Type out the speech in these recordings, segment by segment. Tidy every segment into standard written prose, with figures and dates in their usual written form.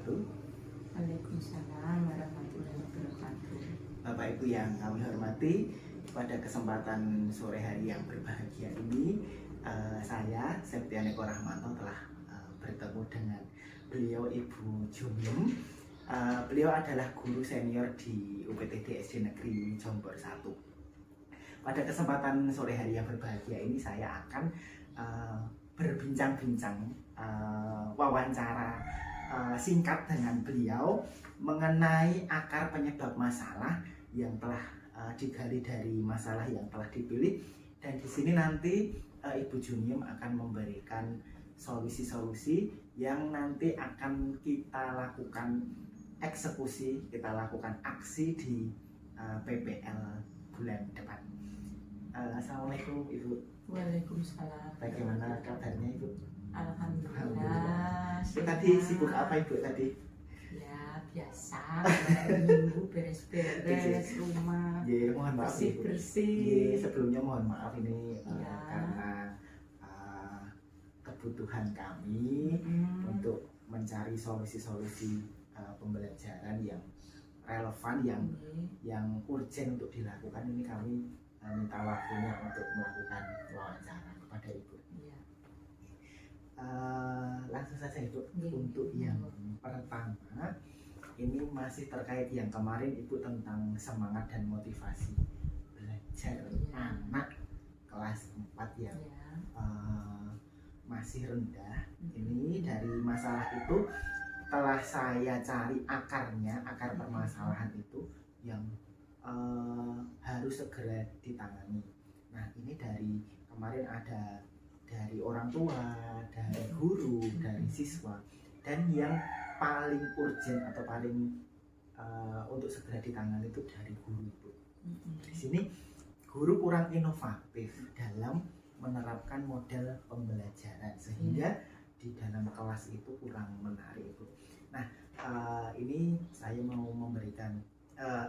wabarakatuh. Waalaikumsalam warahmatullahi wabarakatuh. Bapak Ibu yang kami hormati, pada kesempatan sore hari yang berbahagia ini, saya Septian Eko Rahmanto telah bertemu dengan beliau Ibu Jumyum. Beliau adalah guru senior di UPTD SD Negeri Jombor 1. Pada kesempatan sore hari yang berbahagia ini saya akan berbincang-bincang, wawancara singkat dengan beliau mengenai akar penyebab masalah yang telah digali dari masalah yang telah dipilih, dan di sini nanti Ibu Jumyum akan memberikan solusi-solusi yang nanti akan kita lakukan eksekusi, kita lakukan aksi di PPL bulan depan. Assalamualaikum Ibu. Waalaikumsalam. Bagaimana kabarnya Ibu? Alhamdulillah. Ibu tadi sibuk apa Ibu tadi? Ya biasa, minggu beres-beres rumah, Mohon maaf Ibu. bersih-bersih. Sebelumnya mohon maaf ini Ya. karena kebutuhan kami untuk mencari solusi-solusi pembelajaran yang relevan, yang urgent untuk dilakukan. Ini kami minta waktunya untuk melakukan wawancara kepada Ibu. Ya. Langsung saja Ibu. Ya. Untuk yang pertama, ini masih terkait yang kemarin Ibu tentang semangat dan motivasi belajar anak kelas 4 yang masih rendah. Ini dari masalah itu telah saya cari akarnya, akar permasalahan itu yang harus segera ditangani. Nah, ini dari kemarin ada dari orang tua, dari guru, dari siswa, dan yang paling urgent atau paling untuk segera ditangani itu dari guru Ibu. Di sini guru kurang inovatif dalam menerapkan model pembelajaran, sehingga di dalam kelas itu kurang menarik Ibu. Nah, ini saya mau memberikan,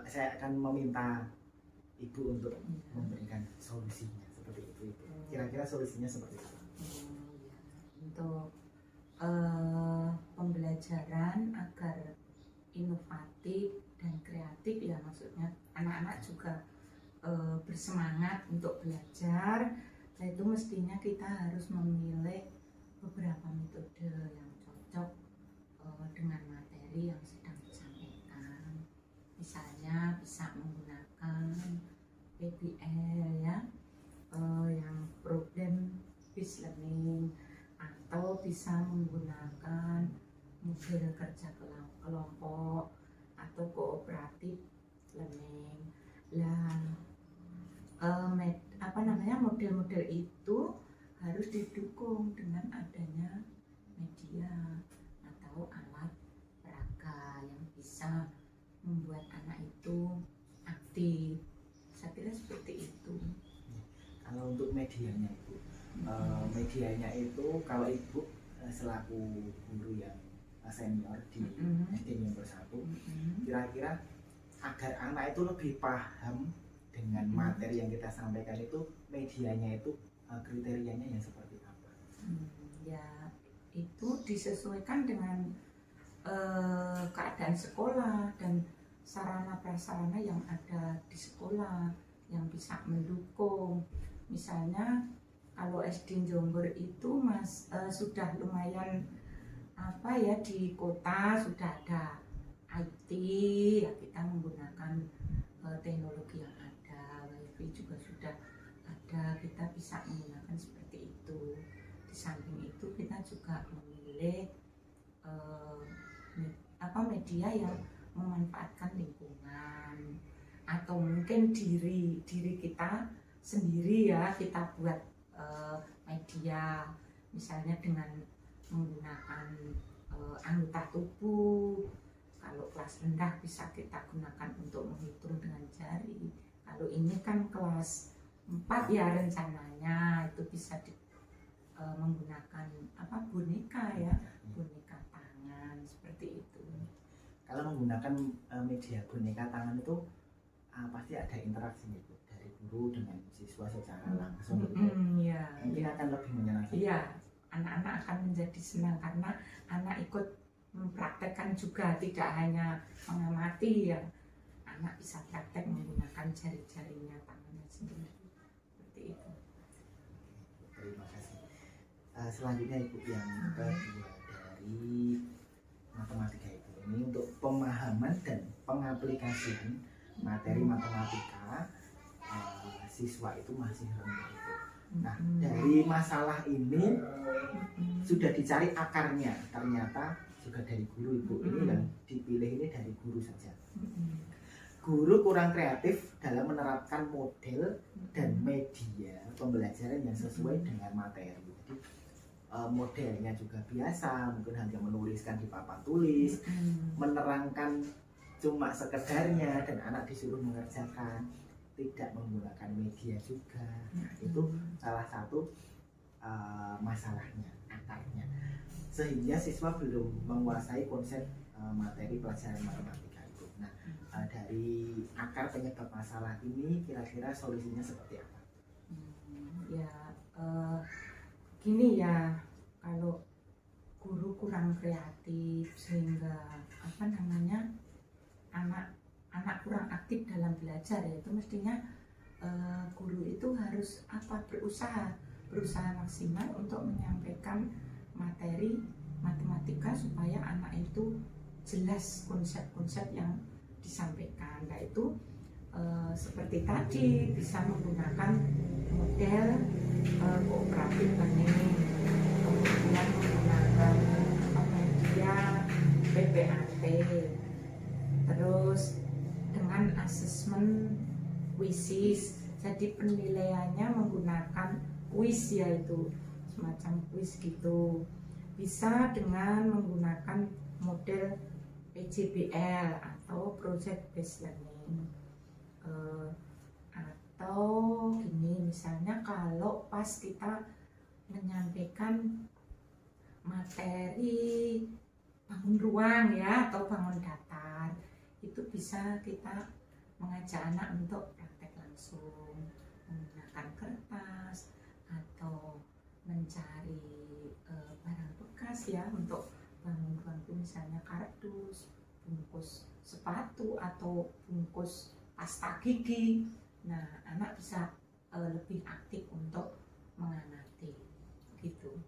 saya akan meminta Ibu untuk memberikan solusinya seperti itu Ibu. Kira-kira solusinya seperti apa? Untuk pembelajaran agar inovatif dan kreatif, ya maksudnya anak-anak juga bersemangat untuk belajar. Nah, itu mestinya kita harus memilih beberapa metode yang cocok dengan materi yang sedang disampaikan. Misalnya bisa menggunakan PBL ya, yang problem based learning, atau bisa menggunakan model kerja kelompok atau kooperatif learning. Model-model itu harus didukung dengan adanya media atau alat peraga yang bisa membuat anak itu aktif. Saya kira seperti itu. Kalau untuk medianya Ibu, medianya itu kalau Ibu selaku guru yang senior di SD Jombor 1, kira-kira agar anak itu lebih paham dengan materi yang kita sampaikan itu, medianya itu kriterianya yang seperti apa? Ya, itu disesuaikan dengan keadaan sekolah dan sarana prasarana yang ada di sekolah yang bisa mendukung. Misalnya kalau SD Jombor itu sudah lumayan di kota sudah ada IT, ya kita menggunakan teknologi yang ada, WiFi juga sudah ada, kita bisa menggunakan seperti itu. Di samping itu kita juga memilih media yang memanfaatkan lingkungan, atau mungkin diri kita sendiri ya, kita buat media misalnya dengan menggunakan anggota tubuh. Kalau kelas rendah bisa kita gunakan untuk menghitung dengan jari. Kalau ini kan kelas 4 ya rencananya, itu bisa menggunakan boneka ya, boneka tangan seperti itu. Kalau menggunakan media boneka tangan itu pasti ada interaksi Ibu dari guru dengan siswa secara langsung gitu. Ya, mungkin akan lebih menyenangkan. Iya, anak-anak akan menjadi senang karena anak ikut mempraktekkan juga, tidak hanya mengamati ya. Anak bisa praktek menggunakan jari-jarinya, tangannya sendiri. Seperti itu. Terima kasih. Selanjutnya Ibu yang kedua dari matematika itu, ini untuk pemahaman dan pengaplikasian materi matematika siswa itu masih rendah itu. Nah, dari masalah ini sudah dicari akarnya, ternyata juga dari guru Ibu. Ini yang dipilih ini dari guru saja. Guru kurang kreatif dalam menerapkan model dan media pembelajaran yang sesuai dengan materi. Jadi modelnya juga biasa, mungkin hanya menuliskan di papan tulis, menerangkan cuma sekedarnya, dan anak disuruh mengerjakan, tidak menggunakan media juga. Nah, itu salah satu masalahnya, akarnya, sehingga siswa belum menguasai konsep materi pelajaran matematika itu. Nah, dari akar penyebab masalah ini kira-kira solusinya seperti apa? Gini ya, kalau guru kurang kreatif sehingga anak kurang aktif dalam belajar, ya itu mestinya guru itu harus berusaha maksimal untuk menyampaikan materi matematika supaya anak itu jelas konsep-konsep yang disampaikan. Nah itu seperti tadi bisa menggunakan model kooperatif learning, kemudian menggunakan media PPAT, terus dengan asesmen quizzes. Jadi penilaiannya menggunakan quiz, yaitu semacam quiz gitu. Bisa dengan menggunakan model PJBL atau project based learning. Atau gini, misalnya kalau pas kita menyampaikan materi bangun ruang ya, atau bangun datar, itu bisa kita mengajak anak untuk praktek langsung menggunakan kertas atau mencari barang bekas ya untuk bangun ruang itu, misalnya kardus, bungkus sepatu atau bungkus pasta gigi. Nah, anak bisa lebih aktif untuk mengamati gitu.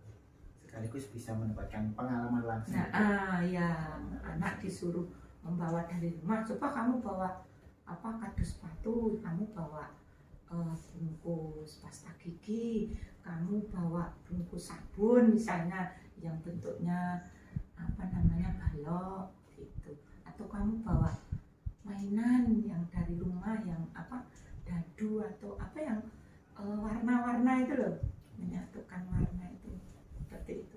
Sekaligus bisa mendapatkan pengalaman langsung. Nah, ya, anak disuruh membawa dari rumah, coba kamu bawa kardus sepatu, kamu bawa bungkus pasta gigi, kamu bawa bungkus sabun misalnya yang bentuknya balok gitu, atau kamu bawa mainan yang dari rumah yang dadu atau yang warna-warna itu loh, menyatukan warna itu, seperti itu.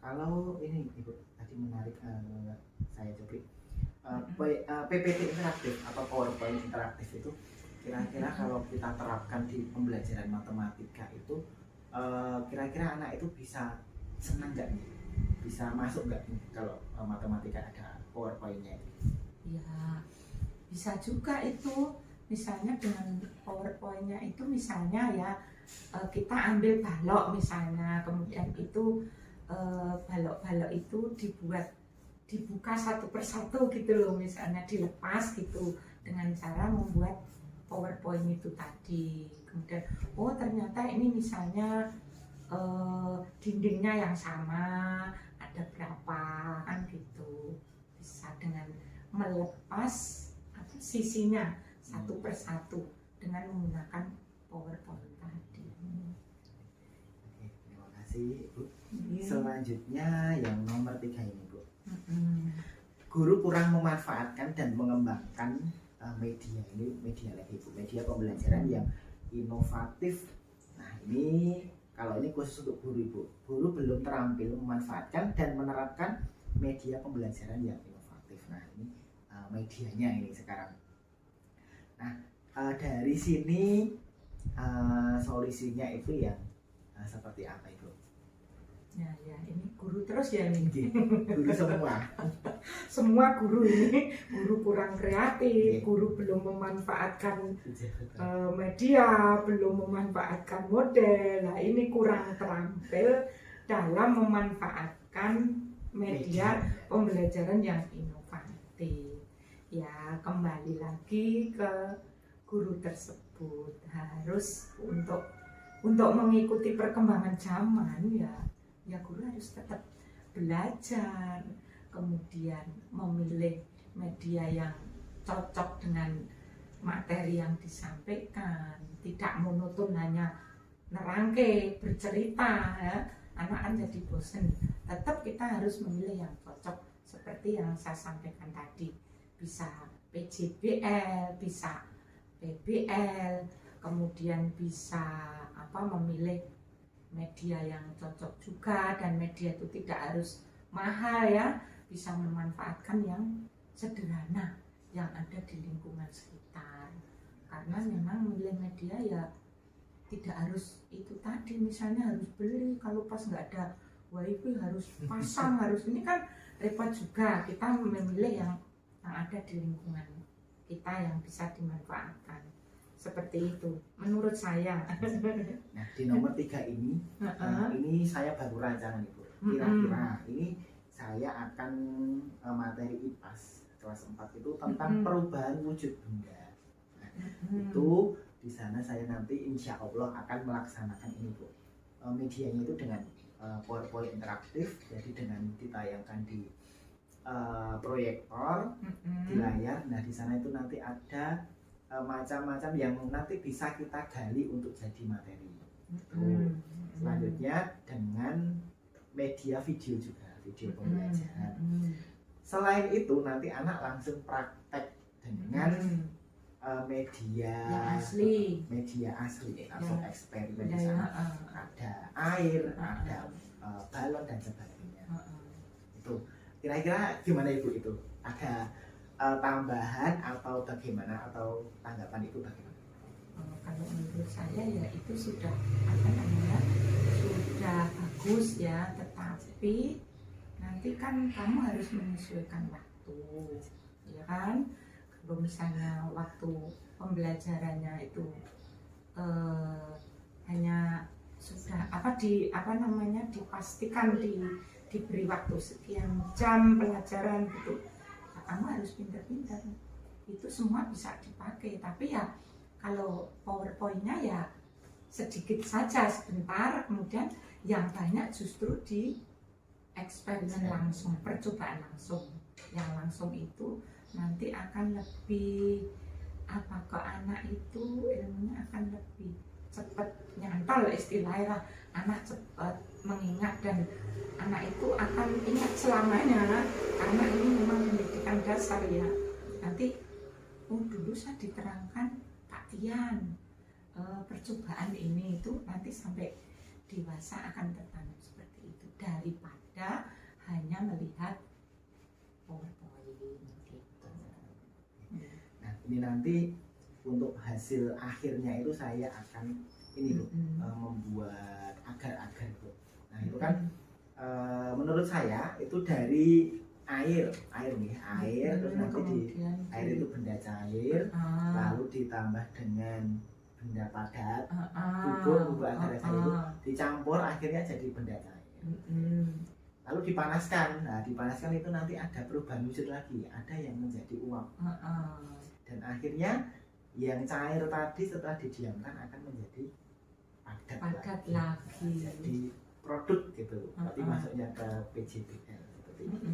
Kalau ini Ibu tadi menarik, saya coba PPT interaktif atau PowerPoint interaktif itu kira-kira kalau kita terapkan di pembelajaran matematika itu kira-kira anak itu bisa senang nggak nih? Bisa masuk nggak nih kalau matematika ada PowerPoint-nya? Ya, bisa juga itu. Misalnya dengan PowerPoint-nya itu misalnya ya kita ambil balok misalnya, kemudian itu balok-balok itu dibuka satu persatu gitu loh, misalnya dilepas gitu dengan cara membuat PowerPoint itu tadi. Kemudian ternyata ini misalnya dindingnya yang sama, ada berapa kan gitu. Bisa dengan melepas sisinya satu persatu dengan menggunakan PowerPoint tadi. Oke, terima kasih Ibu. Selanjutnya yang nomor 3 ini Bu. Guru kurang memanfaatkan dan mengembangkan media, ini media lagi Bu, media pembelajaran yang inovatif. Nah ini kalau ini khusus untuk guru Ibu, guru belum terampil memanfaatkan dan menerapkan media pembelajaran yang inovatif. Nah ini medianya ini sekarang. Nah dari sini solusinya itu yang seperti apa Ibu? Ya ini guru terus ya ini. Guru semua. Semua guru ini, guru kurang kreatif, guru belum memanfaatkan media, belum memanfaatkan model. Nah ini kurang terampil dalam memanfaatkan media pembelajaran yang inovatif. Ya, kembali lagi ke guru tersebut harus untuk mengikuti perkembangan zaman, ya guru harus tetap belajar, kemudian memilih media yang cocok dengan materi yang disampaikan, tidak monoton hanya nerangke bercerita, ya anak kan jadi bosen. Tetap kita harus memilih yang cocok seperti yang saya sampaikan tadi, bisa PJBL, bisa PBL, kemudian bisa memilih media yang cocok juga, dan media itu tidak harus mahal, ya bisa memanfaatkan yang sederhana yang ada di lingkungan sekitar. Karena memang memilih media ya tidak harus itu tadi, misalnya harus beli, kalau pas nggak ada wifi harus pasang, harus ini kan repot juga. Kita memilih yang ada di lingkungan kita yang bisa dimanfaatkan, seperti itu menurut saya. Nah, di nomor 3 ini ini saya baru rancangan Ibu. Kira-kira ini saya akan materi IPAS kelas 4 itu tentang perubahan wujud benda. Nah, itu di sana saya nanti insya Allah akan melaksanakan ini Bu. Medianya itu dengan PowerPoint interaktif, jadi dengan ditayangkan di proyektor di layar. Nah, di sana itu nanti ada macam-macam yang nanti bisa kita gali untuk jadi materi. Selanjutnya dengan media video juga, video pembelajaran. Selain itu nanti anak langsung praktek dengan media asli atau eksperimen di sana. Ada air, ada balon dan sebagainya. Itu kira-kira gimana Ibu itu? Ada tambahan atau bagaimana, atau tanggapan itu bagaimana? Kalau menurut saya ya itu sudah sudah bagus ya, tetapi nanti kan kamu harus menyesuaikan waktu, ya kan? Kalau misalnya waktu pembelajarannya itu hanya sudah dipastikan diberi waktu sekian jam pelajaran gitu, kamu harus pintar-pintar, itu semua bisa dipakai. Tapi ya kalau PowerPoint-nya ya sedikit saja sebentar, kemudian yang banyak justru di eksperimen langsung, percobaan langsung. Yang langsung itu nanti akan lebih ke anak itu ilmunya akan lebih cepat nyantol, istilahnya anak cepat mengingat, dan anak itu akan ingat selamanya, karena ini memang pendidikan dasar ya. Nanti dulu saya diterangkan Pak Tian, percobaan ini itu nanti sampai dewasa akan tertanam seperti itu, daripada hanya melihat PowerPoint gitu. Nah, ini nanti untuk hasil akhirnya itu saya akan ini Bu, membuat agar-agar Bu. Nah, itu kan menurut saya itu dari air terus nanti air itu benda cair, lalu ditambah dengan benda padat, bubuk agar-agar itu dicampur akhirnya jadi benda cair. Lalu dipanaskan. Nah, dipanaskan itu nanti ada perubahan wujud lagi, ada yang menjadi uap, dan akhirnya yang cair tadi setelah didiamkan akan menjadi padat lagi. Jadi produk gitu, berarti masuknya ke PJBL seperti itu.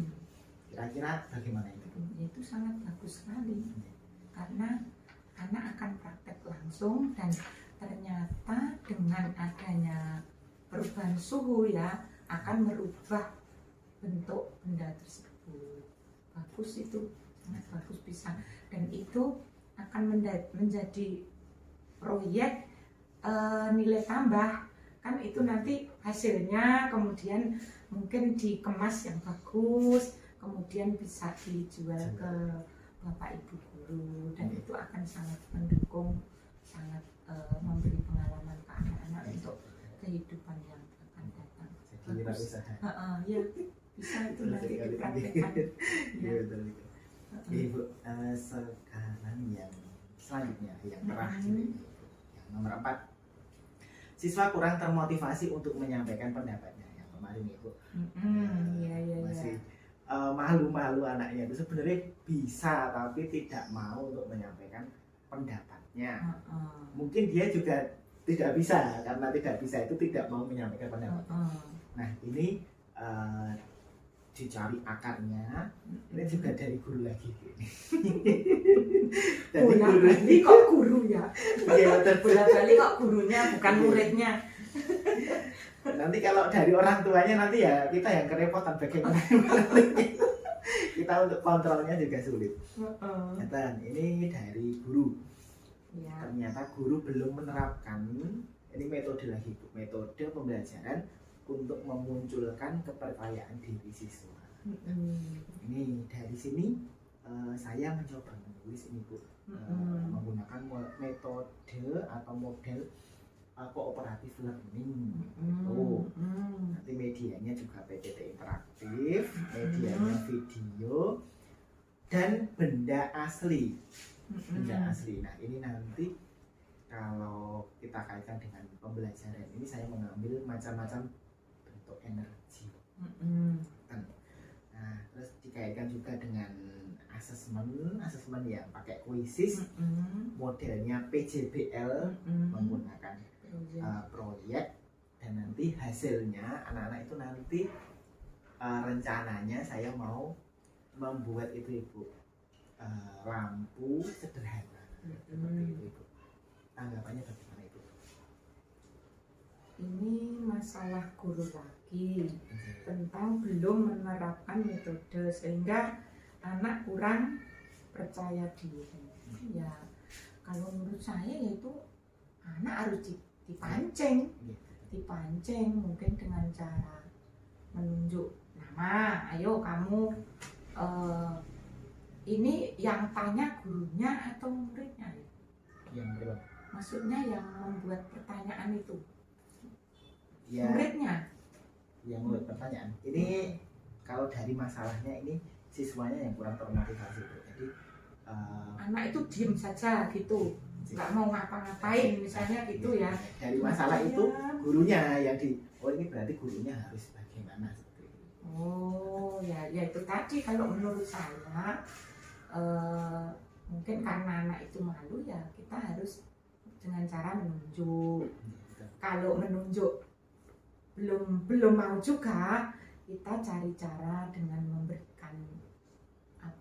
Kira-kira bagaimana itu? Itu sangat bagus sekali, karena anak akan praktek langsung, dan ternyata dengan adanya perubahan suhu ya akan merubah bentuk benda tersebut. Bagus, itu sangat bagus bisa, dan itu akan menjadi proyek nilai tambah kan, itu nanti hasilnya kemudian mungkin dikemas yang bagus, kemudian bisa dijual ke Bapak Ibu guru, dan itu akan sangat mendukung, sangat memberi pengalaman ke anak-anak untuk kehidupan yang akan datang. Jadi wirausaha. Ya bisa itu nanti dipraktekkan. Ibu, sekarang yang selanjutnya yang terakhir, yang nomor 4, siswa kurang termotivasi untuk menyampaikan pendapatnya. Yang kemarin ya Bu. Iya iya Masih iya. malu-malu anaknya itu sebenarnya bisa tapi tidak mau untuk menyampaikan pendapatnya. Mungkin dia juga tidak bisa, karena tidak bisa itu tidak mau menyampaikan pendapat. Nah ini dicari akarnya, ini juga dari guru lagi. Dari guru Ini kok guru ya? Iya, betul. Bola-balik kok gurunya bukan muridnya. Nanti kalau dari orang tuanya nanti ya kita yang kerepotan bagaimana. Kita untuk kontrolnya juga sulit. Dan ini dari guru. Ya. Ternyata guru belum menerapkan ini metode lagi Bu, metode pembelajaran untuk memunculkan kepercayaan diri siswa. Ini dari sini saya mencoba menulis ini Bu, menggunakan metode atau model kooperatif learning. Nanti medianya juga PPT interaktif, medianya video dan benda asli. Benda asli. Nah ini nanti kalau kita kaitkan dengan pembelajaran ini saya mengambil macam-macam bentuk energi. Nah terus dikaitkan juga dengan asesmen yang pakai kuisis, modelnya PJBL, menggunakan proyek, dan nanti hasilnya anak-anak itu nanti rencananya saya mau membuat itu Ibu, lampu sederhana seperti itu Ibu. Tanggapannya bagaimana Ibu? Ini masalah guru lagi tentang belum menerapkan metode sehingga anak kurang percaya diri. Ya kalau menurut saya yaitu anak harus dipancing mungkin dengan cara menunjuk nama. Ayo kamu ini yang tanya gurunya atau muridnya? Yang berapa? Maksudnya yang membuat pertanyaan itu Ya, muridnya. yang membuat pertanyaan. Ini kalau dari masalahnya ini siswanya yang kurang termotivasi Bu. Jadi anak itu diem saja gitu, nggak mau ngapa-ngapain misalnya gitu ya. Dari masalah itu gurunya yang ini berarti gurunya harus bagaimana seperti itu. Oh ya itu tadi kalau menurut saya mungkin karena anak itu malu ya kita harus dengan cara menunjuk. Kalau menunjuk belum mau juga, kita cari cara dengan memberikan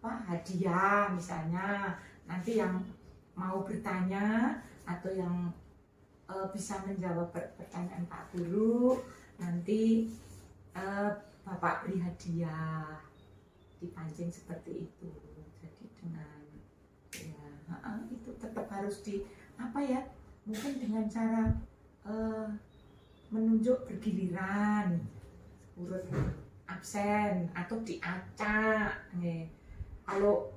hadiah misalnya. Nanti yang mau bertanya atau yang bisa menjawab pertanyaan Pak Guru, nanti Bapak beri hadiah, dipancing seperti itu. Jadi dengan itu tetap harus mungkin dengan cara menunjuk bergiliran, urut absen atau diacak. Kalau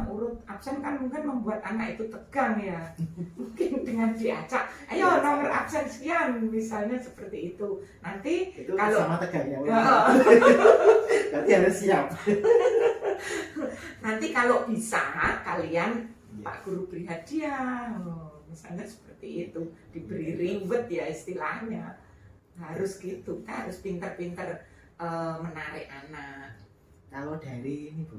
urut absen kan mungkin membuat anak itu tegang ya. Mungkin dengan diacak, ayo nomor absen sekian misalnya seperti itu. Nanti Itu kalau sama tegangnya. Berarti harus siap. Nanti kalau bisa kalian Pak Guru beri hadiah, misalnya seperti itu, diberi reward ya istilahnya. Harus gitu, kita harus pintar-pintar menarik anak. Kalau dari ini Bu,